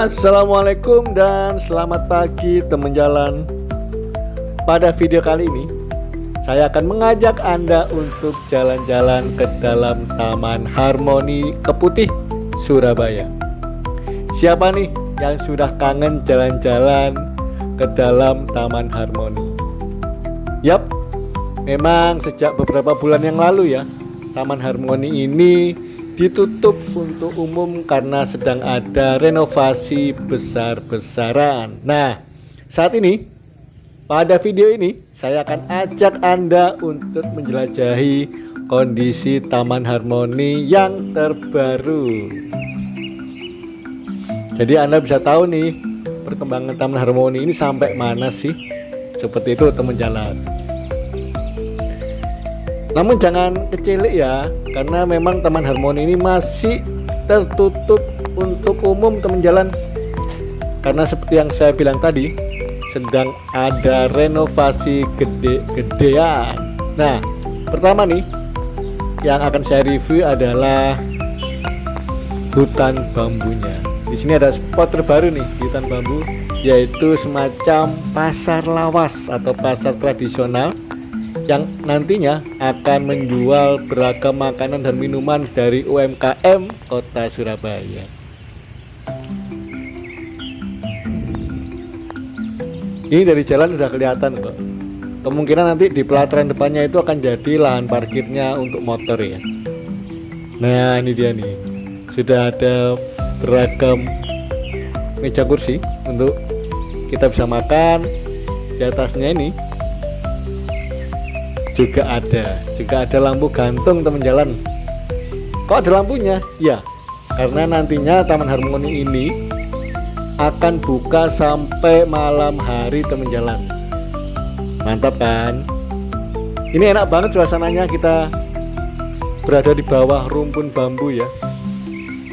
Assalamualaikum dan selamat pagi teman jalan. Pada video kali ini saya akan mengajak Anda untuk jalan-jalan ke dalam Taman Harmoni Keputih, Surabaya. Siapa nih yang sudah kangen jalan-jalan ke dalam Taman Harmoni? Yap, memang sejak beberapa bulan yang lalu ya, Taman Harmoni ini ditutup untuk umum karena sedang ada renovasi besar-besaran. Nah, saat ini pada video ini saya akan ajak Anda untuk menjelajahi kondisi Taman Harmoni yang terbaru. Jadi Anda bisa tahu nih perkembangan Taman Harmoni ini sampai mana sih? Seperti itu teman jalan. Namun jangan kecelik ya, karena memang Taman Harmoni ini masih tertutup untuk umum teman jalan. Karena seperti yang saya bilang tadi, sedang ada renovasi gede-gedean. Nah, pertama nih yang akan saya review adalah hutan bambunya. Di sini ada spot terbaru nih di hutan bambu, yaitu semacam pasar lawas atau pasar tradisional yang nantinya akan menjual beragam makanan dan minuman dari UMKM Kota Surabaya. Ini dari jalan udah kelihatan kok. Kemungkinan nanti di pelataran depannya itu akan jadi lahan parkirnya untuk motor ya. Nah, ini dia nih. Sudah ada beragam meja kursi untuk kita bisa makan. Di atasnya ini juga ada lampu gantung teman jalan. Kok ada lampunya? Ya, karena nantinya Taman Harmoni ini akan buka sampai malam hari teman jalan. Mantap kan? Ini enak banget suasananya, kita berada di bawah rumpun bambu ya.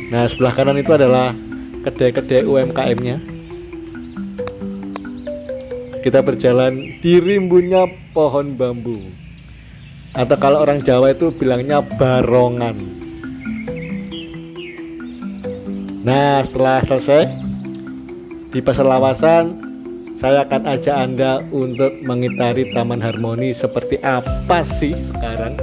Nah, sebelah kanan itu adalah kedai-kedai UMKM-nya. Kita berjalan di rimbunnya pohon bambu, atau kalau orang Jawa itu bilangnya barongan. Nah, setelah selesai di pasar lawasan, saya akan ajak Anda untuk mengitari Taman Harmoni seperti apa sih sekarang.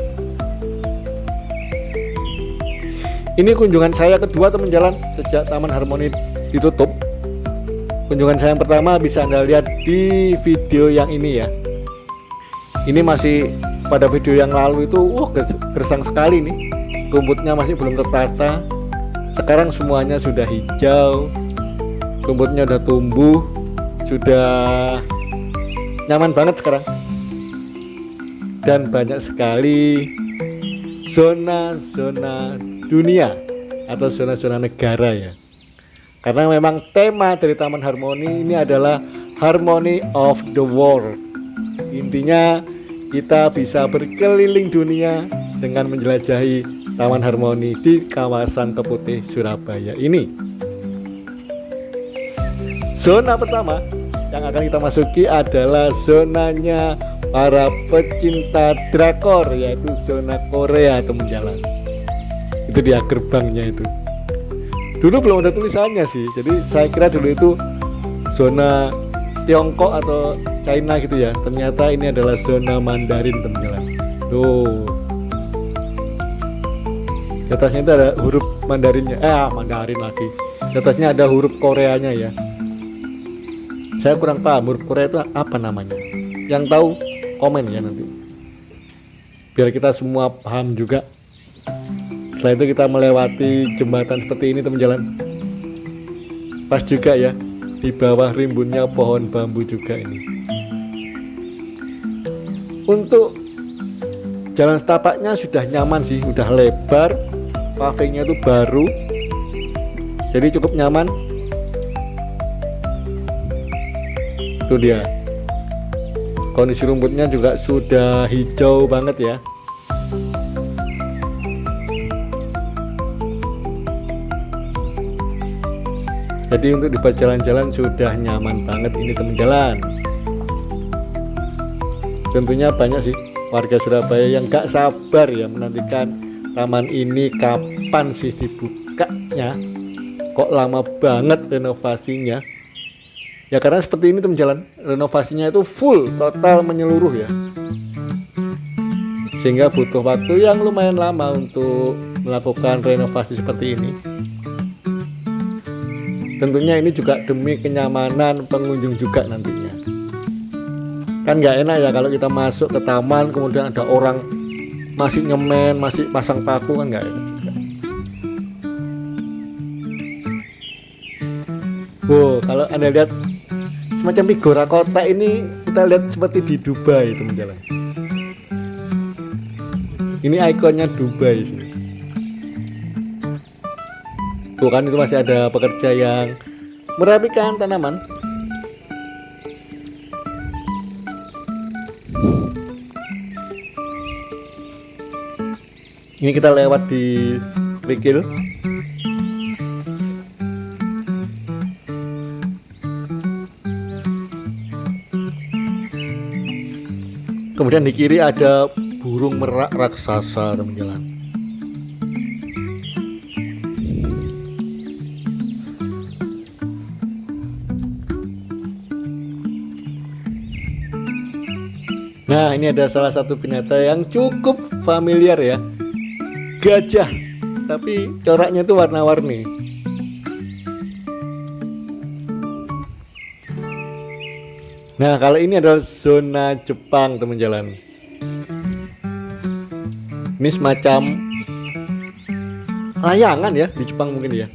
Ini kunjungan saya kedua teman jalan sejak Taman Harmoni ditutup. Kunjungan saya yang pertama bisa Anda lihat di video yang ini ya. Ini masih pada video yang lalu itu gersang sekali nih, rumputnya masih belum tertata. Sekarang semuanya sudah hijau, rumputnya udah tumbuh, sudah nyaman banget sekarang. Dan banyak sekali zona-zona dunia atau zona-zona negara ya, karena memang tema dari Taman Harmoni ini adalah Harmony of the World. Intinya kita bisa berkeliling dunia dengan menjelajahi Taman Harmoni di kawasan Keputih, Surabaya ini. Zona pertama yang akan kita masuki adalah zonanya para pecinta drakor, yaitu zona Korea teman jalan. Itu dia gerbangnya itu. Dulu belum ada tulisannya sih, jadi saya kira dulu itu zona Tiongkok atau China gitu ya. Ternyata ini adalah zona Mandarin teman jalan. Tuh, di atasnya itu ada huruf Mandarinnya. Mandarin lagi. Di atasnya ada huruf Koreanya ya. Saya kurang paham huruf Korea itu apa namanya. Yang tahu komen ya nanti, biar kita semua paham juga. Setelah itu kita melewati jembatan seperti ini teman jalan. Pas juga ya, di bawah rimbunnya pohon bambu juga ini. Untuk jalan setapaknya sudah nyaman sih, udah lebar, pavingnya itu baru, jadi cukup nyaman. Itu dia, kondisi rumputnya juga sudah hijau banget ya. Jadi untuk dibuat jalan-jalan sudah nyaman banget ini teman jalan. Tentunya banyak sih warga Surabaya yang gak sabar ya menantikan taman ini kapan sih dibukanya. kok lama banget renovasinya. Ya karena seperti ini teman jalan, renovasinya itu full total menyeluruh ya, sehingga butuh waktu yang lumayan lama untuk melakukan renovasi seperti ini. Tentunya ini juga demi kenyamanan pengunjung juga nantinya. Kan nggak enak ya kalau kita masuk ke taman kemudian ada orang masih nyemen, masih pasang paku, kan nggak enak juga. Kalau Anda lihat semacam figura kotak ini, kita lihat seperti di Dubai teman jalan. Ini ikonnya Dubai sih. Tuh kan, itu masih ada pekerja yang merapikan tanaman. Ini kita lewat di kerikil. Kemudian di kiri ada burung merak raksasa teman jalan. Nah, ini ada salah satu binatang yang cukup familiar ya, gajah, tapi coraknya itu warna-warni. Nah, kalau ini adalah zona Jepang teman jalan. Ini semacam layangan ya di Jepang mungkin ya,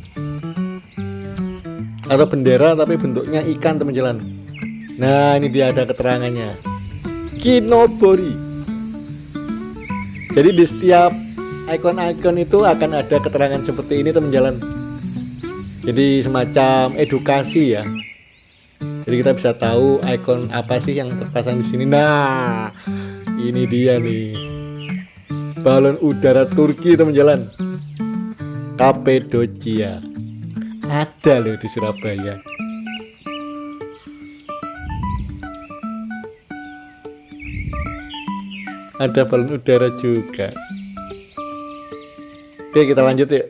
atau bendera tapi bentuknya ikan teman jalan. Nah, ini dia ada keterangannya, Kinobori. Jadi di setiap ikon-ikon itu akan ada keterangan seperti ini teman jalan. Jadi semacam edukasi ya. Jadi kita bisa tahu ikon apa sih yang terpasang di sini. Nah, ini dia nih, balon udara Turki teman jalan, Cappadocia. Ada loh di Surabaya. Ada balon udara juga. Oke, kita lanjut yuk.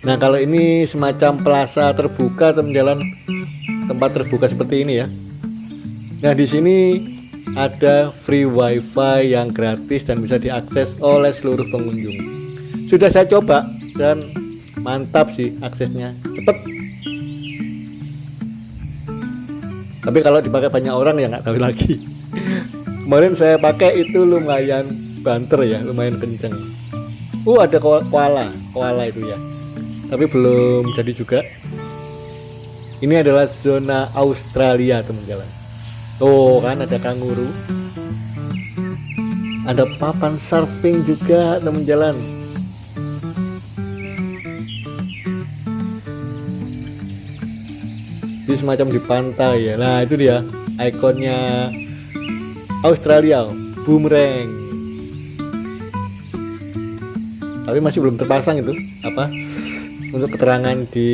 Nah, kalau ini semacam plaza terbuka teman jalan, tempat terbuka seperti ini ya. Nah, di sini ada free wifi yang gratis dan bisa diakses oleh seluruh pengunjung. Sudah saya coba dan mantap sih aksesnya, cepet. Tapi kalau dipakai banyak orang ya nggak tahu lagi. Kemarin saya pakai itu lumayan banter ya, lumayan kenceng. Ada koala itu ya. Tapi belum jadi juga. Ini adalah zona Australia teman jalan. Tuh kan ada kanguru, ada papan surfing juga teman jalan. Ini semacam di pantai ya. Nah, itu dia ikonnya Australia, boomerang. Tapi masih belum terpasang itu apa untuk keterangan di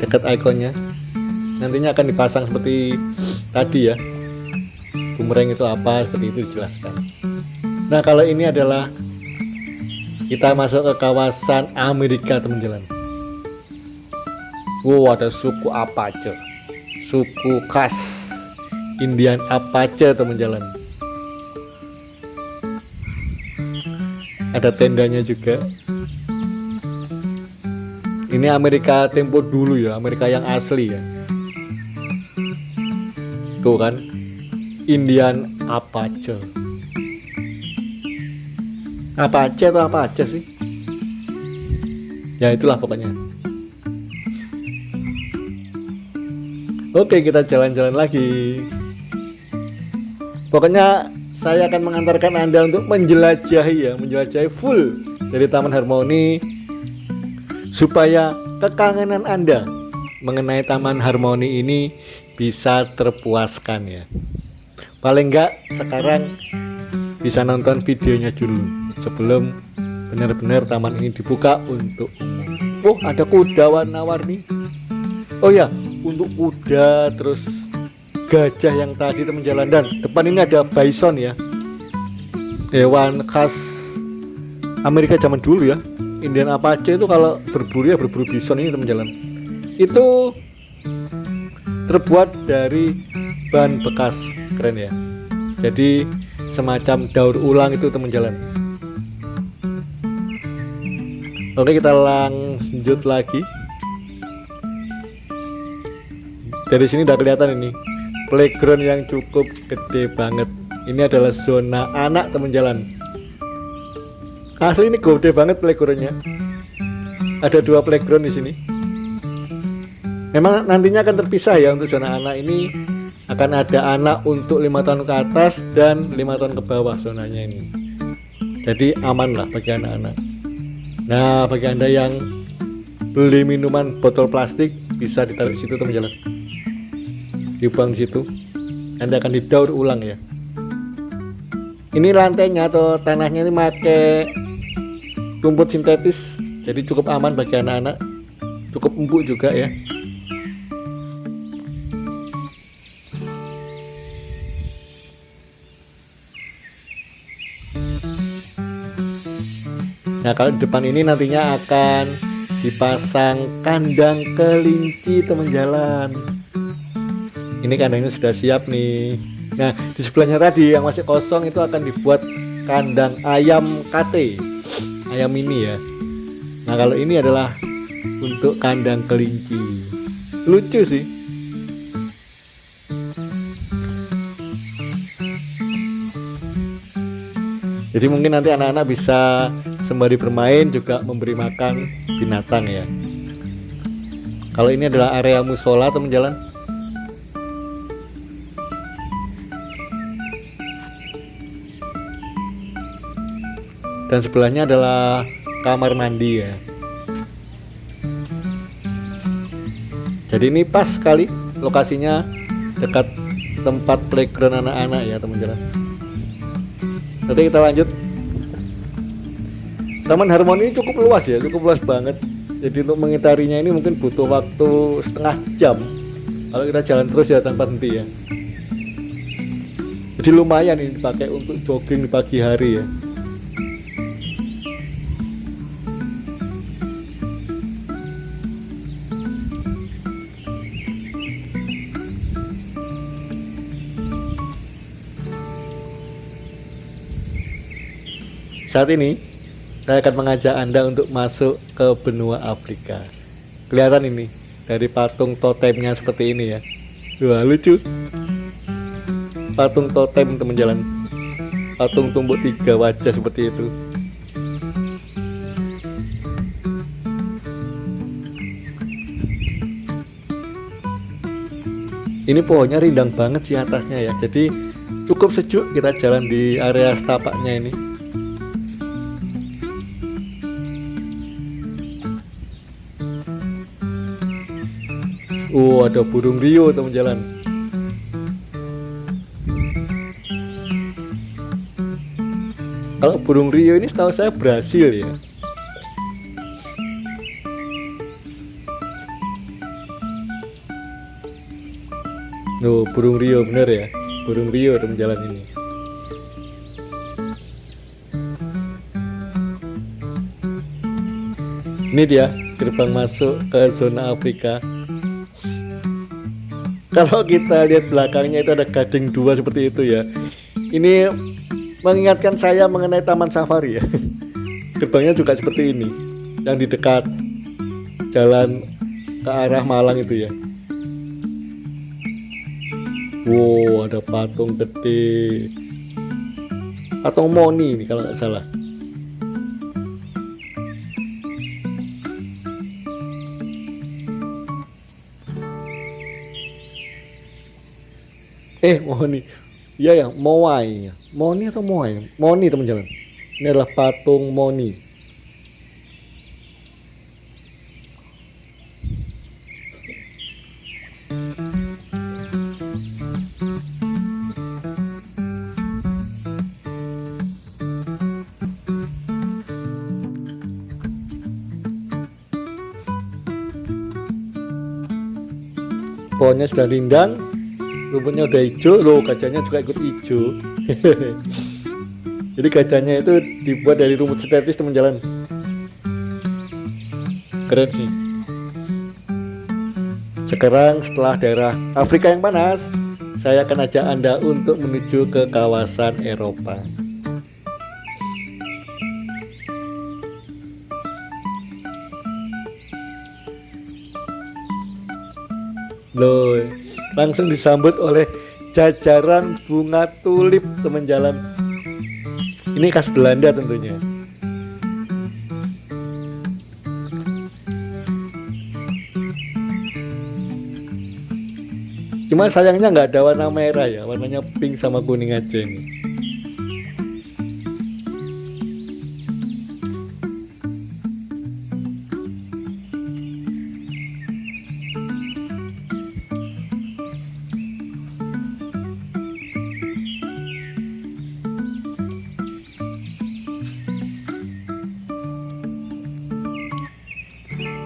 dekat ikonnya. Nantinya akan dipasang seperti tadi ya, boomerang itu apa, seperti itu dijelaskan. Nah, kalau ini adalah kita masuk ke kawasan Amerika teman jalan. Ada suku Apache, suku khas Indian Apache teman jalan. Ada tendanya juga. Ini Amerika tempo dulu ya, Amerika yang asli ya. Tuh kan, Indian Apache. Apache atau Apache sih? Ya itulah pokoknya. Oke, kita jalan-jalan lagi. Pokoknya saya akan mengantarkan Anda untuk menjelajahi full dari Taman Harmoni, supaya kekangenan Anda mengenai Taman Harmoni ini bisa terpuaskan ya. Paling enggak sekarang bisa nonton videonya dulu sebelum benar-benar taman ini dibuka untuk umum. Ada kuda warna-warni. Oh ya, untuk kuda, terus gajah yang tadi teman jalan, dan depan ini ada bison ya. hewan khas Amerika zaman dulu ya. Indian Apache itu kalau berburu ya berburu bison ini teman jalan. Itu terbuat dari ban bekas, keren ya. Jadi semacam daur ulang itu teman jalan. Oke, kita lanjut lagi. Dari sini udah kelihatan ini playground yang cukup gede banget. Ini adalah zona anak teman jalan. Asli ini gede banget playgroundnya. Ada 2 playground di sini. Memang nantinya akan terpisah ya untuk zona anak ini. Akan ada anak untuk 5 tahun ke atas dan 5 tahun ke bawah zonanya ini. Jadi aman lah bagi anak-anak. Nah, bagi Anda yang beli minuman botol plastik bisa ditaruh di situ teman jalan. Dibuang di situ. Anda akan didaur ulang ya. Ini lantainya atau tanahnya ini pakai rumput sintetis, jadi cukup aman bagi anak-anak. Cukup empuk juga ya. Nah, kalau di depan ini nantinya akan dipasang kandang kelinci teman jalan. Ini kandangnya sudah siap nih. Nah, di sebelahnya tadi yang masih kosong itu akan dibuat kandang ayam KT, ayam mini ya. Nah, kalau ini adalah untuk kandang kelinci. Lucu sih. Jadi mungkin nanti anak-anak bisa sembari bermain juga memberi makan binatang ya. Kalau ini adalah area musola teman jalan. Dan sebelahnya adalah kamar mandi ya. Jadi ini pas sekali lokasinya dekat tempat playground anak-anak ya teman jalan. Nanti kita lanjut. Taman Harmoni ini cukup luas ya, cukup luas banget. Jadi untuk mengitarinya ini mungkin butuh waktu setengah jam kalau kita jalan terus ya tanpa henti ya. Jadi lumayan ini dipakai untuk jogging di pagi hari ya. Saat ini saya akan mengajak Anda untuk masuk ke benua Afrika. Kelihatan ini dari patung totemnya seperti ini ya. Wah, lucu. Patung totem teman jalan. Patung tumbuk 3 wajah seperti itu. Ini pohonnya rindang banget sih atasnya ya. Jadi cukup sejuk kita jalan di area setapaknya ini. Oh, ada burung Rio teman jalan. Kalau burung Rio ini setahu saya Brasil ya. Oh, burung Rio bener ya. Burung Rio teman jalan ini. Ini dia gerbang masuk ke zona Afrika. Kalau kita lihat belakangnya itu ada gading 2 seperti itu ya. Ini mengingatkan saya mengenai taman safari ya. Gerbangnya juga seperti ini, yang di dekat jalan ke arah Malang itu ya. Wow, ada patung gede. Patung Moni ini kalau nggak salah. Moni. Iya ya, Moai. Moni atau Moai? Moni teman jalan. Ini adalah patung Moni. Pohonnya sudah rindang. Rumputnya udah hijau, loh kacanya juga ikut hijau. Jadi gajahnya itu dibuat dari rumput sintetis teman jalan. Keren sih. Sekarang setelah daerah Afrika yang panas, saya akan ajak Anda untuk menuju ke kawasan Eropa. Loh, langsung disambut oleh jajaran bunga tulip teman jalan. Ini khas Belanda tentunya. Cuma sayangnya nggak ada warna merah ya, warnanya pink sama kuning aja ini.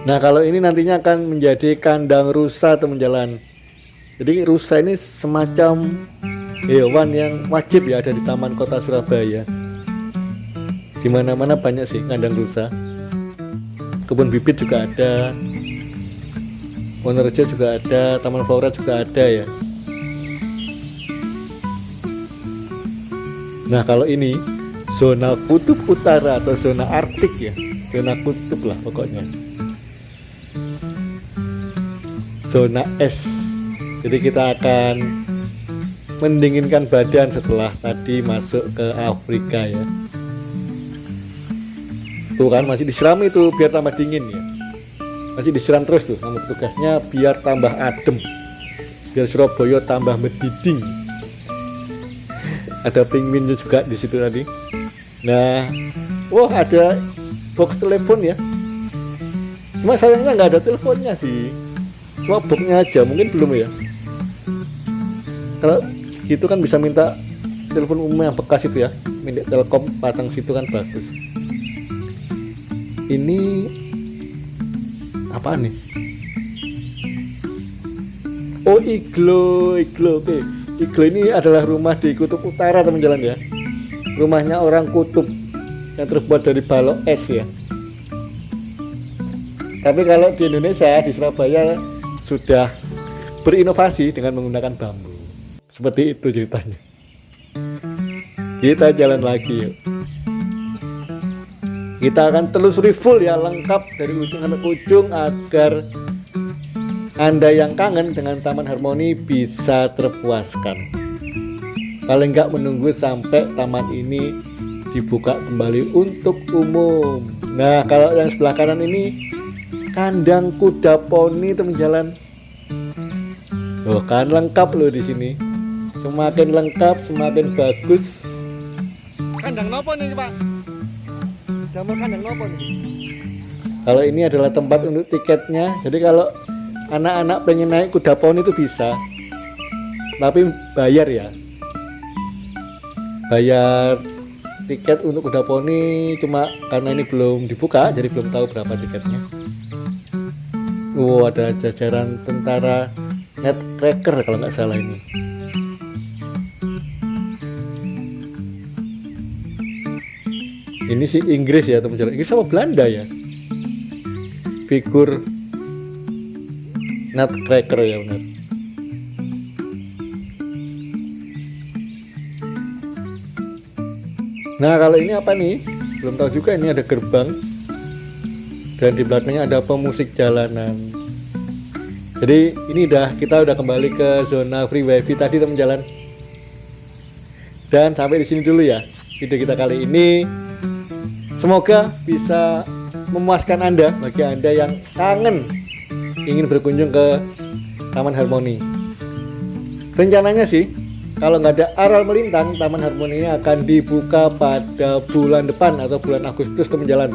Nah, kalau ini nantinya akan menjadi kandang rusa teman jalan. Jadi rusa ini semacam hewan yang wajib ya ada di Taman Kota Surabaya. Di mana-mana banyak sih kandang rusa. Kebun bibit juga ada, Wonorejo juga ada, Taman Flora juga ada ya. Nah, kalau ini zona kutub utara atau zona Arktik ya, zona kutub lah pokoknya. Zona es. Jadi kita akan mendinginkan badan setelah tadi masuk ke Afrika ya. Tuh kan masih disiram itu biar tambah dingin ya. Masih disiram terus tuh sama petugasnya biar tambah adem. Biar Surabaya tambah mendiding. Ada penguinnya juga di situ tadi. Nah, wah ada box telepon ya. Cuma sayangnya nggak ada teleponnya sih. Cuma boxnya aja, mungkin belum ya. Kalau gitu kan bisa minta telepon umum yang bekas itu ya, milik Telkom pasang situ kan bagus. Ini apa nih? Oh, iglo. Oke. Iglo ini adalah rumah di kutub utara teman jalan ya. Rumahnya orang kutub yang terbuat dari balok es ya. Tapi kalau di Indonesia, di Surabaya sudah berinovasi dengan menggunakan bambu. Seperti itu ceritanya. Kita jalan lagi yuk. Kita akan telusuri full ya, lengkap dari ujung sampai ujung agar Anda yang kangen dengan Taman Harmoni bisa terpuaskan. Paling nggak menunggu sampai taman ini dibuka kembali untuk umum. Nah, kalau yang sebelah kanan ini kandang kuda poni teman jalan. Oh kan lengkap loh di sini. Semakin lengkap, semakin bagus. Kandang nopo nih Pak? Damel kandang nopo nih? Kalau ini adalah tempat untuk tiketnya. Jadi kalau anak-anak pengen naik kuda poni itu bisa. Tapi bayar ya. Bayar tiket untuk kuda poni, cuma karena ini belum dibuka jadi belum tahu berapa tiketnya. Ada jajaran tentara Netcracker kalau nggak salah ini. Ini sih Inggris ya teman-teman. Inggris sama Belanda ya. Figur Netcracker ya benar. Nah kalau ini apa nih? Belum tahu juga, ini ada gerbang. Dan di belakangnya ada pemusik jalanan. Jadi ini kita udah kembali ke zona free wifi tadi teman jalan. Dan sampai di sini dulu ya video kita kali ini. Semoga bisa memuaskan Anda, bagi Anda yang kangen ingin berkunjung ke Taman Harmoni. Rencananya sih kalau nggak ada aral melintang, Taman Harmoni ini akan dibuka pada bulan depan atau bulan Agustus teman jalan.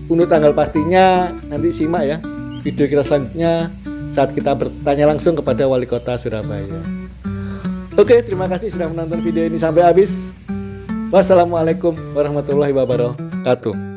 Untuk tanggal pastinya nanti simak ya video kita selanjutnya saat kita bertanya langsung kepada Wali Kota Surabaya. Oke, terima kasih sudah menonton video ini sampai habis. Wassalamualaikum warahmatullahi wabarakatuh.